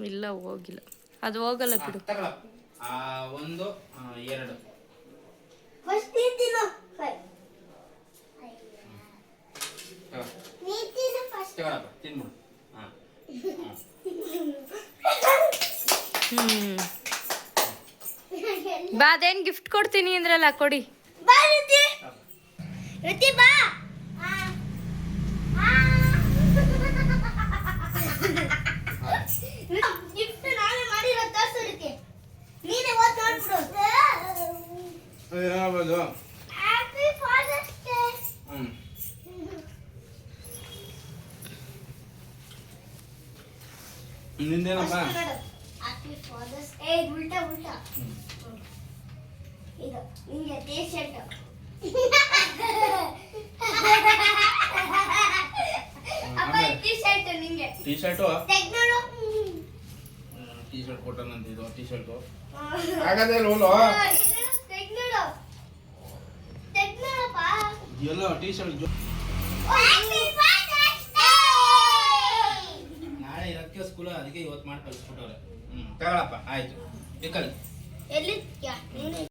ಇಲ್ಲ ಹೋಗಿಲ್ಲ, ಅದು ಹೋಗಲ್ಲ ಬಿಡು. ತಗೊಳಪ್ಪ. ಒಂದು ಎರಡು ಫಸ್ಟ್ ನೀತಿನು ನೀತಿನು ಫಸ್ಟ್ ತಗೊಳಪ್ಪ, ತಿನ್ಬಿಡು. ಬಾ, ಅದೇನು ಗಿಫ್ಟ್ ಕೊಡ್ತೀನಿ ಅಂದ್ರಲ್ಲ, ಕೊಡಿ. ಬಾ ರುತಿ, ರುತಿ ಬಾ. ಗಿಫ್ಟ್ ನಾನೇ ಮಾಡಿರೋ ತೋರ್ಸೋದಕ್ಕೆ, ನೀನೇ ಓದ್ ನೋಡ್ಬಿಡು. ಏನಾಗ್ಬೋದು? Happy father's day. ನಿಂದೇನಪ್ಪ? Happy father's day. ಉಲ್ಟಾ ಉಲ್ಟಾ. ಇದು ನಿಂಗೆ ಟೀ ಶರ್ಟ್. ಅಪ್ಪ ಟೀ ಶರ್ಟ್ ನಿಂಗೆ. ಟೀ ಶರ್ಟು ತೆಗ್ನೋಡು. ಟೀ ಶರ್ಟ್ ಕೊಟ್ಟನಂತಿದ್ದು. ಟೀ ಶರ್ಟು ಆಗದೆ ರೋಲು ತೆಗ್ನೋಡು, ತೆಗ್ನೋಡಪ್ಪ. ಎಲ್ಲ T shirt happy father's day. ನಾಳೆ ಇರಕ್ಕೆ ಸ್ಕೂಲ್, ಅದಕ್ಕೆ ಇವತ್ತು ಮಾಡಿ ಕಳಿಸ್ಬಿಟ್ಟವ್ರೆ. ತಗೊಳಪ್ಪ, ಆಯ್ತು. ಬೇಕಲ್ಲ ಎಲ್ಲಿ